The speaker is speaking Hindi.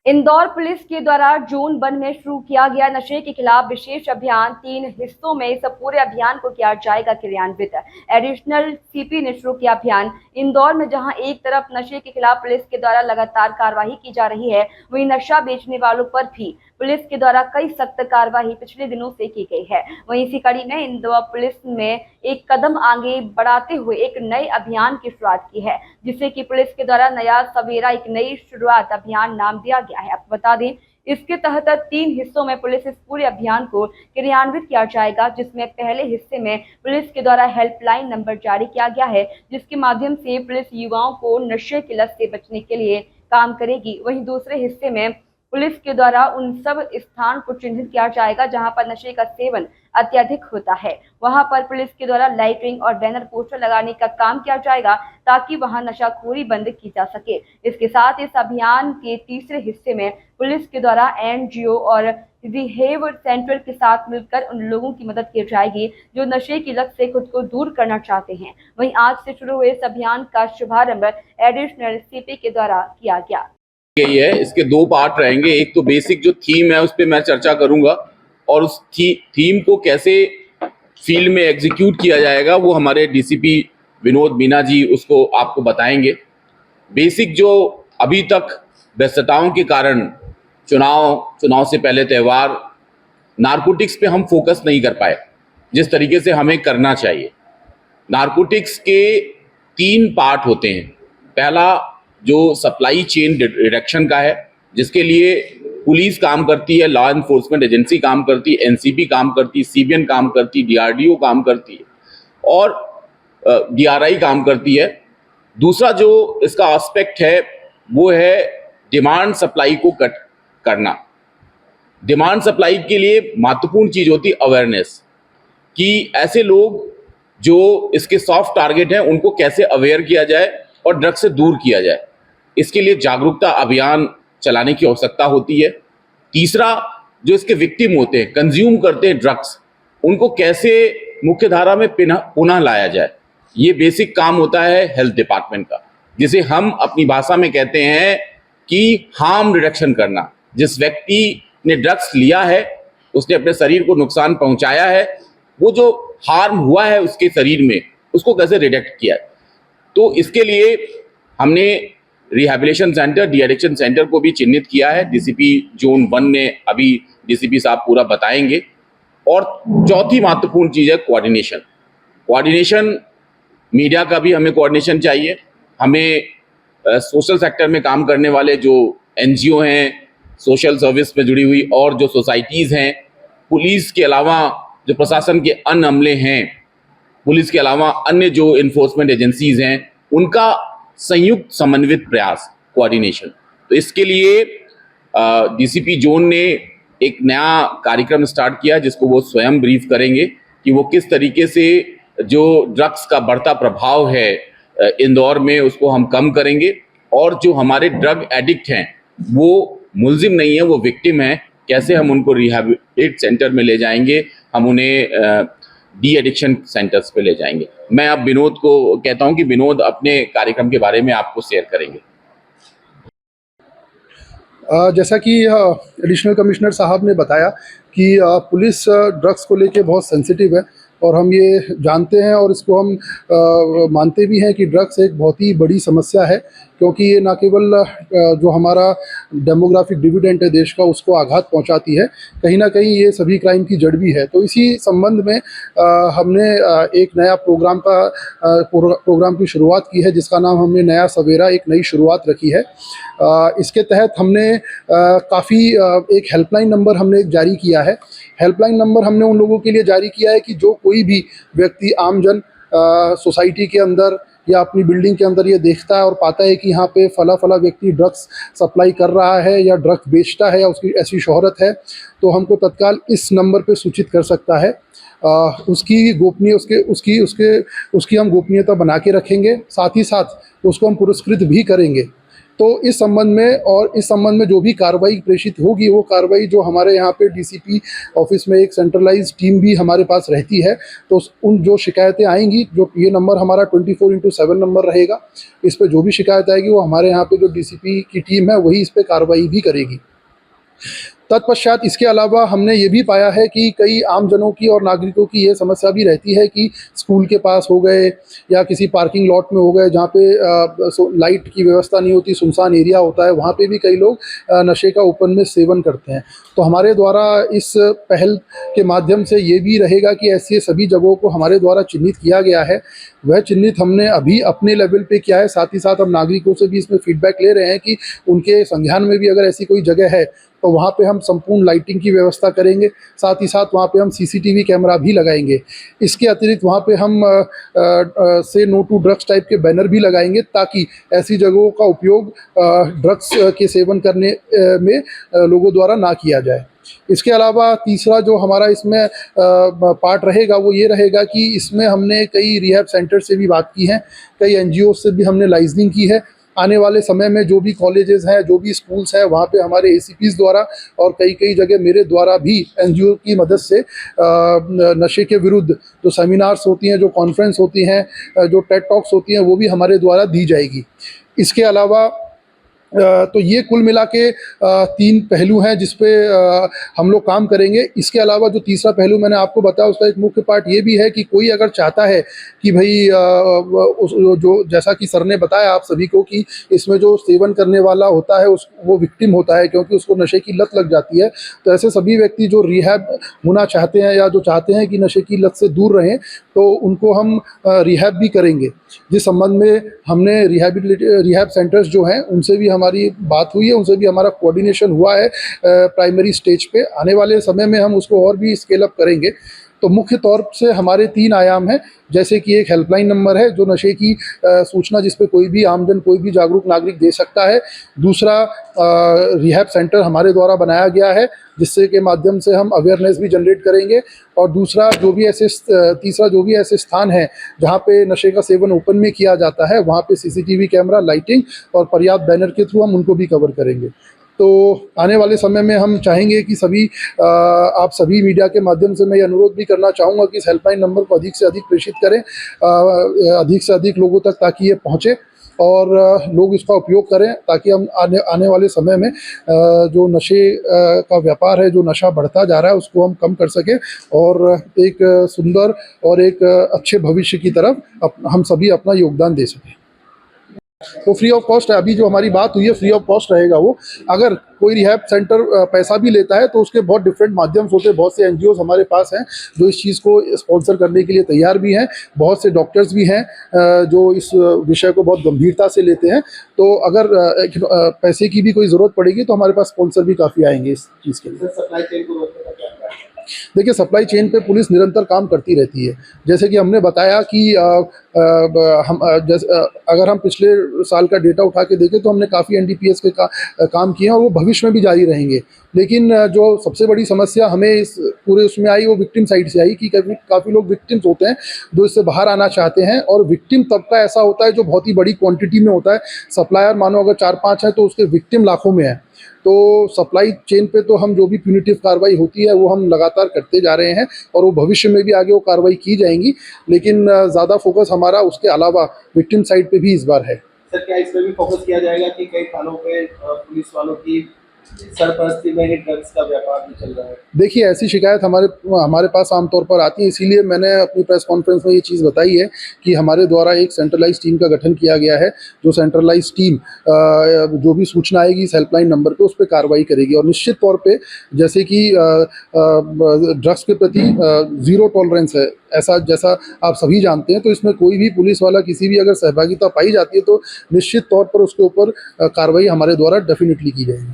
इंदौर पुलिस के द्वारा जून 1 में शुरू किया गया नशे के खिलाफ विशेष अभियान 3 हिस्सों में इस पूरे अभियान को किया जाएगा क्रियान्वित। एडिशनल सीपी ने शुरू किया अभियान। इंदौर में जहां एक तरफ नशे के खिलाफ पुलिस के द्वारा लगातार कार्रवाई की जा रही है, वहीं नशा बेचने वालों पर भी पुलिस के द्वारा कई सख्त कार्रवाई पिछले दिनों से की गई है। वहीं इसी कड़ी में इंदौर पुलिस ने एक कदम आगे बढ़ाते हुए एक नए अभियान की शुरुआत की है, जिसे कि पुलिस के द्वारा नया सवेरा एक नई शुरुआत अभियान नाम दिया गया है। आपको बता दें, इसके तहत 3 हिस्सों में पुलिस इस पूरे अभियान को क्रियान्वित किया जाएगा, जिसमें पहले हिस्से में पुलिस के द्वारा हेल्पलाइन नंबर जारी किया गया है, जिसके माध्यम से पुलिस युवाओं को नशे की लत से बचने के लिए काम करेगी। वहीं दूसरे हिस्से में पुलिस के द्वारा उन सब स्थान को चिन्हित किया जाएगा जहां पर नशे का सेवन अत्यधिक होता है। वहां पर पुलिस के द्वारा लाइटिंग और बैनर पोस्टर लगाने का काम किया जाएगा ताकि वहां नशाखोरी बंद की जा सके। इसके साथ इस अभियान के तीसरे हिस्से में पुलिस के द्वारा एनजीओ और रिहेब सेंटर के साथ मिलकर उन लोगों की मदद की जाएगी जो नशे की लत से खुद को दूर करना चाहते हैं। वहीं आज से शुरू हुए इस अभियान का शुभारंभ एडिशनल सीपी के द्वारा किया गया। यही है, इसके 2 पार्ट रहेंगे। एक तो बेसिक जो थीम है उस पर मैं चर्चा करूंगा और उस थीम को कैसे फील्ड में एग्जीक्यूट किया जाएगा वो हमारे डीसीपी विनोद मीना जी उसको आपको बताएंगे। बेसिक जो अभी तक व्यस्तताओं के कारण चुनाव से पहले त्यौहार, नारकोटिक्स पे हम फोकस नहीं कर पाए जिस तरीके से हमें करना चाहिए। नारकोटिक्स के 3 पार्ट होते हैं। पहला जो सप्लाई चेन डिटेक्शन का है, जिसके लिए पुलिस काम करती है, लॉ एनफोर्समेंट एजेंसी काम करती है, एनसीबी काम करती है, सीबीएन काम करती है, डीआरडीओ काम करती है और डीआरआई काम करती है। दूसरा जो इसका एस्पेक्ट है वो है डिमांड सप्लाई को कट करना। डिमांड सप्लाई के लिए महत्वपूर्ण चीज होती है अवेयरनेस, कि ऐसे लोग जो इसके सॉफ्ट टारगेट हैं उनको कैसे अवेयर किया जाए और ड्रग्स से दूर किया जाए। इसके लिए जागरूकता अभियान चलाने की आवश्यकता होती है। तीसरा, जो इसके विक्टिम होते हैं, कंज्यूम करते हैं ड्रग्स, उनको कैसे मुख्य धारा में पुनः लाया जाए। ये बेसिक काम होता है हेल्थ डिपार्टमेंट का, जिसे हम अपनी भाषा में कहते हैं कि हार्म रिडक्शन करना। जिस व्यक्ति ने ड्रग्स लिया है, उसने अपने शरीर को नुकसान पहुंचाया है, वो जो हार्म हुआ है उसके शरीर में, उसको कैसे रिडक्ट किया है। तो इसके लिए हमने rehabilitation centre, de addiction centre को भी चिन्हित किया है। डीसीपी जोन 1 ने अभी डीसीपी साहब पूरा बताएंगे। और चौथी महत्वपूर्ण चीज है कोऑर्डिनेशन। मीडिया का भी हमें कोऑर्डिनेशन चाहिए। हमें सोशल सेक्टर में काम करने वाले जो एनजीओ हैं, सोशल सर्विस में जुड़ी हुई और जो सोसाइटीज़ हैं, पुलिस के अलावा जो प्रशासन के अन्य अमले हैं, पुलिस के अलावा अन्य जो इन्फोर्समेंट एजेंसीज हैं, उनका संयुक्त समन्वित प्रयास, कोऑर्डिनेशन। तो इसके लिए डीसीपी जोन ने एक नया कार्यक्रम स्टार्ट किया जिसको वो स्वयं ब्रीफ करेंगे कि वो किस तरीके से जो ड्रग्स का बढ़ता प्रभाव है इंदौर में उसको हम कम करेंगे, और जो हमारे ड्रग एडिक्ट हैं वो मुलजिम नहीं है, वो विक्टिम है, कैसे हम उनको रिहैबिलिटेट सेंटर में ले जाएंगे, हम उन्हें डी एडिक्शन सेंटर्स पे ले जाएंगे। मैं अब विनोद को कहता हूं कि विनोद अपने कार्यक्रम के बारे में आपको शेयर करेंगे। जैसा कि एडिशनल कमिश्नर साहब ने बताया कि पुलिस ड्रग्स को लेके बहुत सेंसिटिव है और हम ये जानते हैं और इसको हम मानते भी हैं कि ड्रग्स एक बहुत ही बड़ी समस्या है, क्योंकि ये ना केवल जो हमारा डेमोग्राफिक डिविडेंड है देश का उसको आघात पहुंचाती है, कहीं ना कहीं ये सभी क्राइम की जड़ भी है। तो इसी संबंध में हमने एक नया प्रोग्राम की शुरुआत की है जिसका नाम हमने नया सवेरा एक नई शुरुआत रखी है। इसके तहत हमने काफ़ी एक हेल्पलाइन नंबर हमने जारी किया है। हेल्पलाइन नंबर हमने उन लोगों के लिए जारी किया है कि जो कोई भी व्यक्ति आमजन सोसाइटी के अंदर या अपनी बिल्डिंग के अंदर ये देखता है और पाता है कि यहाँ पे फला व्यक्ति ड्रग्स सप्लाई कर रहा है या ड्रग्स बेचता है या उसकी ऐसी शोहरत है, तो हमको तत्काल इस नंबर पे सूचित कर सकता है। उसकी हम गोपनीयता बना के रखेंगे, साथ ही साथ उसको हम पुरस्कृत भी करेंगे। तो इस संबंध में जो भी कार्रवाई प्रेषित होगी, वो कार्रवाई जो हमारे यहाँ पे डीसीपी ऑफिस में एक सेंट्रलाइज्ड टीम भी हमारे पास रहती है, तो उन जो शिकायतें आएंगी, जो ये नंबर हमारा 24/7 नंबर रहेगा, इस पे जो भी शिकायत आएगी वो हमारे यहाँ पे जो डीसीपी की टीम है वही इस पे कार्रवाई भी करेगी। तत्पश्चात इसके अलावा हमने ये भी पाया है कि कई आमजनों की और नागरिकों की ये समस्या भी रहती है कि स्कूल के पास हो गए या किसी पार्किंग लॉट में हो गए जहाँ पे लाइट की व्यवस्था नहीं होती, सुनसान एरिया होता है, वहाँ पे भी कई लोग नशे का ओपन में सेवन करते हैं। तो हमारे द्वारा इस पहल के माध्यम से ये भी रहेगा कि ऐसी सभी जगहों को हमारे द्वारा चिन्हित किया गया है, वह चिन्हित हमने अभी अपने लेवल पे किया है। साथ ही साथ हम नागरिकों से भी इसमें फीडबैक ले रहे हैं कि उनके संज्ञान में भी अगर ऐसी कोई जगह है तो वहाँ पे हम संपूर्ण लाइटिंग की व्यवस्था करेंगे। साथ ही साथ वहाँ पे हम सीसीटीवी कैमरा भी लगाएंगे। इसके अतिरिक्त वहाँ पे हम से नो टू ड्रग्स टाइप के बैनर भी लगाएंगे, ताकि ऐसी जगहों का उपयोग ड्रग्स के सेवन करने में लोगों द्वारा ना किया जाए। इसके अलावा तीसरा जो हमारा इसमें पार्ट रहेगा वो ये रहेगा कि इसमें हमने कई रिहैब सेंटर से भी बात की है, कई एनजीओ से भी हमने लाइजनिंग की है। आने वाले समय में जो भी कॉलेजेस हैं, जो भी स्कूल्स हैं, वहाँ पे हमारे एसीपीज़ द्वारा और कई जगह मेरे द्वारा भी एनजीओ की मदद से नशे के विरुद्ध जो सेमिनार्स होती हैं, जो कॉन्फ्रेंस होती हैं, जो टेड टॉक्स होती हैं, वो भी हमारे द्वारा दी जाएगी। इसके अलावा तो ये कुल मिला के 3 पहलू हैं जिस पे हम लोग काम करेंगे। इसके अलावा जो तीसरा पहलू मैंने आपको बताया, उसका एक मुख्य पार्ट ये भी है कि कोई अगर चाहता है कि भाई जो जैसा कि सर ने बताया आप सभी को कि इसमें जो सेवन करने वाला होता है वो विक्टिम होता है, क्योंकि उसको नशे की लत लग जाती है। तो ऐसे सभी व्यक्ति जो रिहैब होना चाहते हैं या जो चाहते हैं कि नशे की लत से दूर रहें, तो उनको हम रिहैब भी करेंगे। जिस संबंध में हमने रिहैब सेंटर्स जो हैं उनसे भी हमारी बात हुई है, उनसे भी हमारा कोऑर्डिनेशन हुआ है प्राइमरी स्टेज पे। आने वाले समय में हम उसको और भी स्केल अप करेंगे। तो मुख्य तौर से हमारे 3 आयाम हैं, जैसे कि एक हेल्पलाइन नंबर है जो नशे की सूचना जिस पे कोई भी आमजन, कोई भी जागरूक नागरिक दे सकता है। दूसरा रिहैब सेंटर हमारे द्वारा बनाया गया है, जिससे के माध्यम से हम अवेयरनेस भी जनरेट करेंगे। और तीसरा जो भी ऐसे स्थान हैं जहाँ पे नशे का सेवन ओपन में किया जाता है, वहाँ पे सीसीटीवी कैमरा, लाइटिंग और पर्याप्त बैनर के थ्रू हम उनको भी कवर करेंगे। तो आने वाले समय में हम चाहेंगे कि आप सभी मीडिया के माध्यम से मैं ये अनुरोध भी करना चाहूँगा कि इस हेल्पलाइन नंबर को अधिक से अधिक प्रेषित करें, अधिक से अधिक लोगों तक, ताकि ये पहुँचे और लोग इसका उपयोग करें, ताकि हम आने वाले समय में जो नशे का व्यापार है, जो नशा बढ़ता जा रहा है, उसको हम कम कर सकें और एक सुंदर और एक अच्छे भविष्य की तरफ हम सभी अपना योगदान दे सकें। तो फ्री ऑफ कॉस्ट है, अभी जो हमारी बात हुई है फ्री ऑफ कॉस्ट रहेगा वो। अगर कोई रिहैब सेंटर पैसा भी लेता है तो उसके बहुत डिफरेंट माध्यम होते हैं। बहुत से एनजीओज हमारे पास हैं जो इस चीज़ को स्पॉन्सर करने के लिए तैयार भी हैं। बहुत से डॉक्टर्स भी हैं जो इस विषय को बहुत गंभीरता से लेते हैं। तो अगर पैसे की भी कोई ज़रूरत पड़ेगी तो हमारे पास स्पॉन्सर भी काफ़ी आएंगे इस चीज़ के लिए। सप्लाई चेन को रोकने का क्या प्लान है? देखिए, सप्लाई चेन पे पुलिस निरंतर काम करती रहती है। जैसे कि हमने बताया कि अगर हम पिछले साल का डेटा उठा के देखें तो हमने काफ़ी एनडीपीएस के काम किए हैं और वो भविष्य में भी जारी रहेंगे। लेकिन जो सबसे बड़ी समस्या हमें इस पूरे उसमें आई, वो विक्टिम साइड से आई कि काफ़ी लोग विक्टिम्स होते हैं जो इससे बाहर आना चाहते हैं। और विक्टिम तबका ऐसा होता है जो बहुत ही बड़ी क्वांटिटी में होता है। सप्लायर मानो अगर 4-5 हैं तो उसके विक्टिम लाखों में है। तो सप्लाई चेन पे तो हम जो भी प्यूनिटिव कार्रवाई होती है वो हम लगातार करते जा रहे हैं और वो भविष्य में भी आगे वो कार्रवाई की जाएंगी। लेकिन ज़्यादा फोकस हमारा उसके अलावा विक्टिम साइड पे भी इस बार है। सर, क्या इसमें भी फोकस किया जाएगा कि कई थानों पे पुलिस वालों की सरपरस्ती में ही ड्रग्स का व्यापार भी चल रहा है? देखिए, ऐसी शिकायत हमारे पास आमतौर पर आती है, इसीलिए मैंने अपनी प्रेस कॉन्फ्रेंस में ये चीज़ बताई है कि हमारे द्वारा एक सेंट्रलाइज टीम का गठन किया गया है। जो सेंट्रलाइज टीम जो भी सूचना आएगी इस हेल्पलाइन नंबर पे उस पर कार्रवाई करेगी। और निश्चित तौर पे जैसे कि ड्रग्स के प्रति ज़ीरो टॉलरेंस है, ऐसा जैसा आप सभी जानते हैं। तो इसमें कोई भी पुलिस वाला किसी भी अगर सहभागिता पाई जाती है तो निश्चित तौर पर उसके ऊपर कार्रवाई हमारे द्वारा डेफिनेटली की जाएगी।